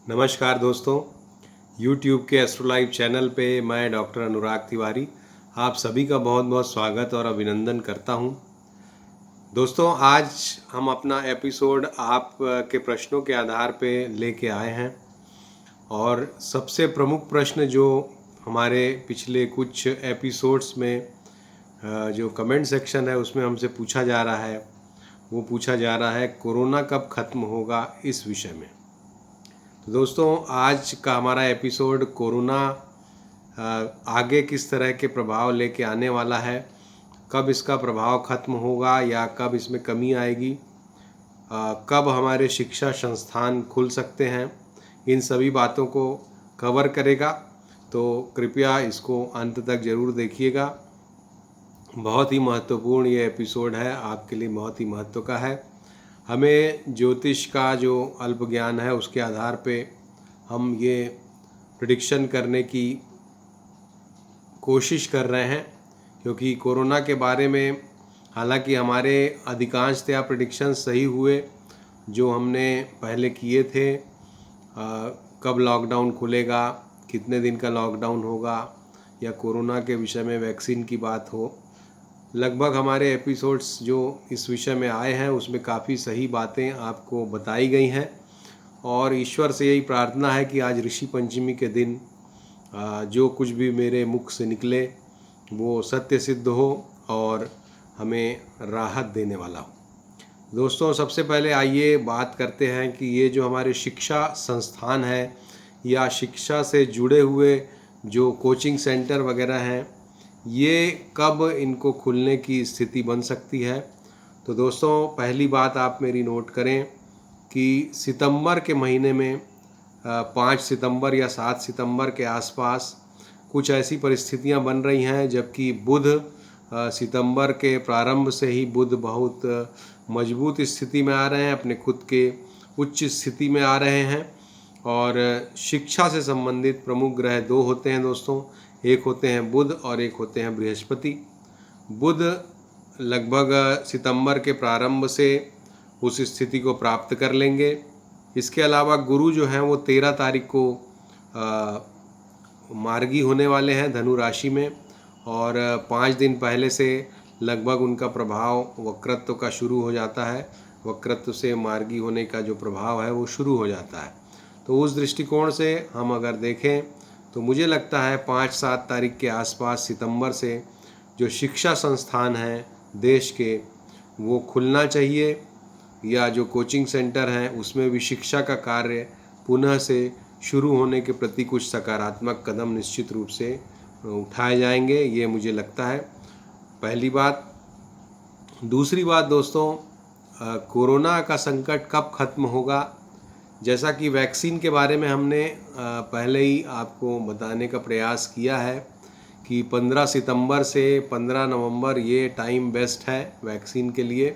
नमस्कार दोस्तों। YouTube के एस्ट्रो लाइव चैनल पे मैं डॉक्टर अनुराग तिवारी आप सभी का बहुत बहुत स्वागत और अभिनंदन करता हूं। दोस्तों, आज हम अपना एपिसोड आप के प्रश्नों के आधार पे लेके आए हैं और सबसे प्रमुख प्रश्न जो हमारे पिछले कुछ एपिसोड्स में जो कमेंट सेक्शन है उसमें हमसे पूछा जा रहा है, वो पूछा जा रहा है कोरोना कब ख़त्म होगा, इस विषय में। तो दोस्तों, आज का हमारा एपिसोड कोरोना आगे किस तरह के प्रभाव लेके आने वाला है, कब इसका प्रभाव ख़त्म होगा या कब इसमें कमी आएगी, कब हमारे शिक्षा संस्थान खुल सकते हैं, इन सभी बातों को कवर करेगा। तो कृपया इसको अंत तक ज़रूर देखिएगा। बहुत ही महत्वपूर्ण ये एपिसोड है, आपके लिए बहुत ही महत्व का है। हमें ज्योतिष का जो अल्प ज्ञान है उसके आधार पे हम ये प्रिडिक्शन करने की कोशिश कर रहे हैं, क्योंकि कोरोना के बारे में हालांकि हमारे अधिकांशतया प्रिडिक्शन सही हुए जो हमने पहले किए थे। कब लॉकडाउन खुलेगा, कितने दिन का लॉकडाउन होगा, या कोरोना के विषय में वैक्सीन की बात हो, लगभग हमारे एपिसोड्स जो इस विषय में आए हैं उसमें काफ़ी सही बातें आपको बताई गई हैं। और ईश्वर से यही प्रार्थना है कि आज ऋषि पंचमी के दिन जो कुछ भी मेरे मुख से निकले वो सत्य सिद्ध हो और हमें राहत देने वाला हो। दोस्तों, सबसे पहले आइए बात करते हैं कि ये जो हमारे शिक्षा संस्थान है या शिक्षा से जुड़े हुए जो कोचिंग सेंटर वगैरह हैं, ये कब इनको खुलने की स्थिति बन सकती है। तो दोस्तों, पहली बात आप मेरी नोट करें कि सितंबर के महीने में 5 सितंबर या 7 सितंबर के आसपास कुछ ऐसी परिस्थितियां बन रही हैं, जबकि बुध सितंबर के प्रारंभ से ही बुध बहुत मजबूत स्थिति में आ रहे हैं, अपने खुद के उच्च स्थिति में आ रहे हैं। और शिक्षा से संबंधित प्रमुख ग्रह दो होते हैं दोस्तों, एक होते हैं बुध और एक होते हैं बृहस्पति। बुध लगभग सितंबर के प्रारंभ से उस स्थिति को प्राप्त कर लेंगे। इसके अलावा गुरु जो हैं वो 13 तारीख को मार्गी होने वाले हैं धनु राशि में, और 5 दिन पहले से लगभग उनका प्रभाव वक्रत्व का शुरू हो जाता है। वक्रत्व से मार्गी होने का जो प्रभाव है वो शुरू हो जाता है। तो उस दृष्टिकोण से हम अगर देखें तो मुझे लगता है 5-7 तारीख के आसपास सितंबर से जो शिक्षा संस्थान हैं देश के वो खुलना चाहिए, या जो कोचिंग सेंटर हैं उसमें भी शिक्षा का कार्य पुनः से शुरू होने के प्रति कुछ सकारात्मक कदम निश्चित रूप से उठाए जाएंगे, ये मुझे लगता है। पहली बात। दूसरी बात दोस्तों, कोरोना का संकट कब खत्म होगा। जैसा कि वैक्सीन के बारे में हमने पहले ही आपको बताने का प्रयास किया है कि 15 सितंबर से 15 नवंबर ये टाइम बेस्ट है वैक्सीन के लिए,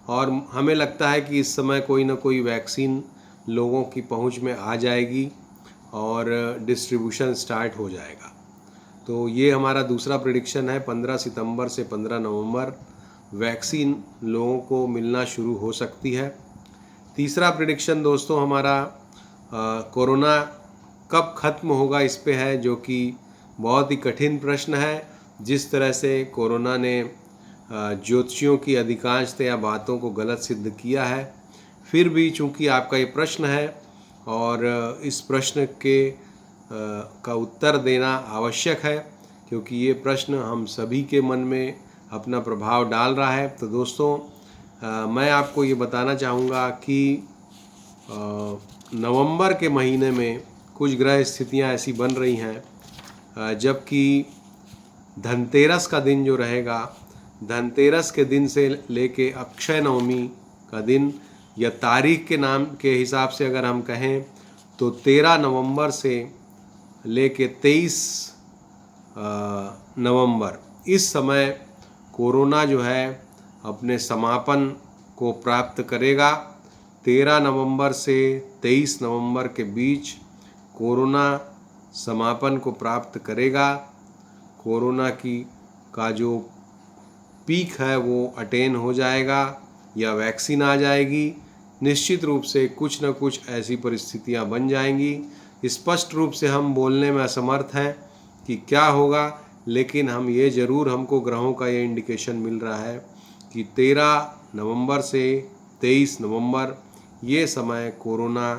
और हमें लगता है कि इस समय कोई ना कोई वैक्सीन लोगों की पहुंच में आ जाएगी और डिस्ट्रीब्यूशन स्टार्ट हो जाएगा। तो ये हमारा दूसरा प्रेडिक्शन है, 15 सितंबर से 15 नवंबर वैक्सीन लोगों को मिलना शुरू हो सकती है। तीसरा प्रेडिक्शन दोस्तों हमारा कोरोना कब ख़त्म होगा इस पे है, जो कि बहुत ही कठिन प्रश्न है। जिस तरह से कोरोना ने ज्योतिषियों की अधिकांशतया बातों को गलत सिद्ध किया है, फिर भी चूंकि आपका ये प्रश्न है और इस प्रश्न के का उत्तर देना आवश्यक है, क्योंकि ये प्रश्न हम सभी के मन में अपना प्रभाव डाल रहा है। तो दोस्तों, मैं आपको ये बताना चाहूँगा कि नवंबर के महीने में कुछ ग्रह स्थितियाँ ऐसी बन रही हैं, जबकि धनतेरस का दिन जो रहेगा, धनतेरस के दिन से लेके अक्षय नवमी का दिन, या तारीख के नाम के हिसाब से अगर हम कहें तो 13 नवंबर से लेके 23 नवंबर, इस समय कोरोना जो है अपने समापन को प्राप्त करेगा। 13 नवंबर से 23 नवंबर के बीच कोरोना समापन को प्राप्त करेगा। कोरोना का जो पीक है वो अटेन हो जाएगा या वैक्सीन आ जाएगी, निश्चित रूप से कुछ न कुछ ऐसी परिस्थितियां बन जाएंगी। स्पष्ट रूप से हम बोलने में असमर्थ हैं कि क्या होगा, लेकिन हम ये ज़रूर, हमको ग्रहों का ये इंडिकेशन मिल रहा है कि 13 नवंबर से 23 नवंबर ये समय कोरोना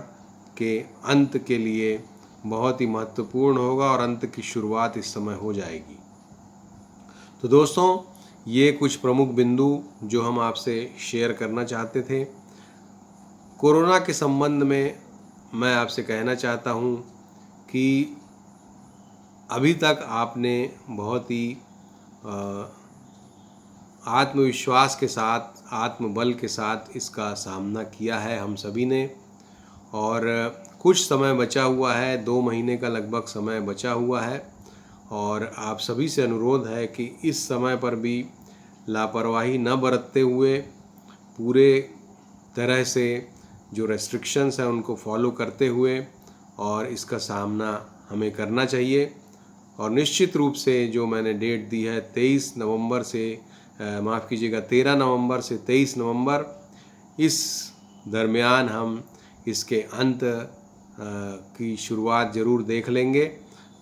के अंत के लिए बहुत ही महत्वपूर्ण होगा और अंत की शुरुआत इस समय हो जाएगी। तो दोस्तों, ये कुछ प्रमुख बिंदु जो हम आपसे शेयर करना चाहते थे। कोरोना के संबंध में मैं आपसे कहना चाहता हूँ कि अभी तक आपने बहुत ही आत्मविश्वास के साथ, आत्मबल के साथ इसका सामना किया है हम सभी ने, और कुछ समय बचा हुआ है, 2 महीने का लगभग समय बचा हुआ है, और आप सभी से अनुरोध है कि इस समय पर भी लापरवाही न बरतते हुए पूरे तरह से जो रेस्ट्रिक्शंस हैं उनको फॉलो करते हुए और इसका सामना हमें करना चाहिए। और निश्चित रूप से जो मैंने डेट दी है 23 नवंबर से माफ़ कीजिएगा 13 नवंबर से 23 नवंबर, इस दरमियान हम इसके अंत की शुरुआत ज़रूर देख लेंगे।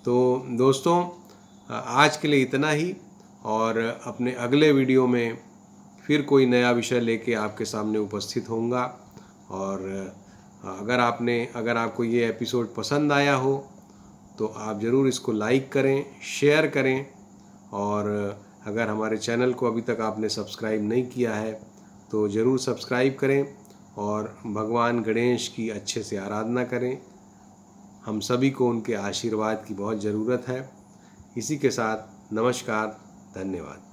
तो दोस्तों, आज के लिए इतना ही, और अपने अगले वीडियो में फिर कोई नया विषय लेके आपके सामने उपस्थित होऊंगा। और अगर आपको ये एपिसोड पसंद आया हो तो आप ज़रूर इसको लाइक करें, शेयर करें, और अगर हमारे चैनल को अभी तक आपने सब्सक्राइब नहीं किया है तो ज़रूर सब्सक्राइब करें और भगवान गणेश की अच्छे से आराधना करें। हम सभी को उनके आशीर्वाद की बहुत ज़रूरत है। इसी के साथ नमस्कार, धन्यवाद।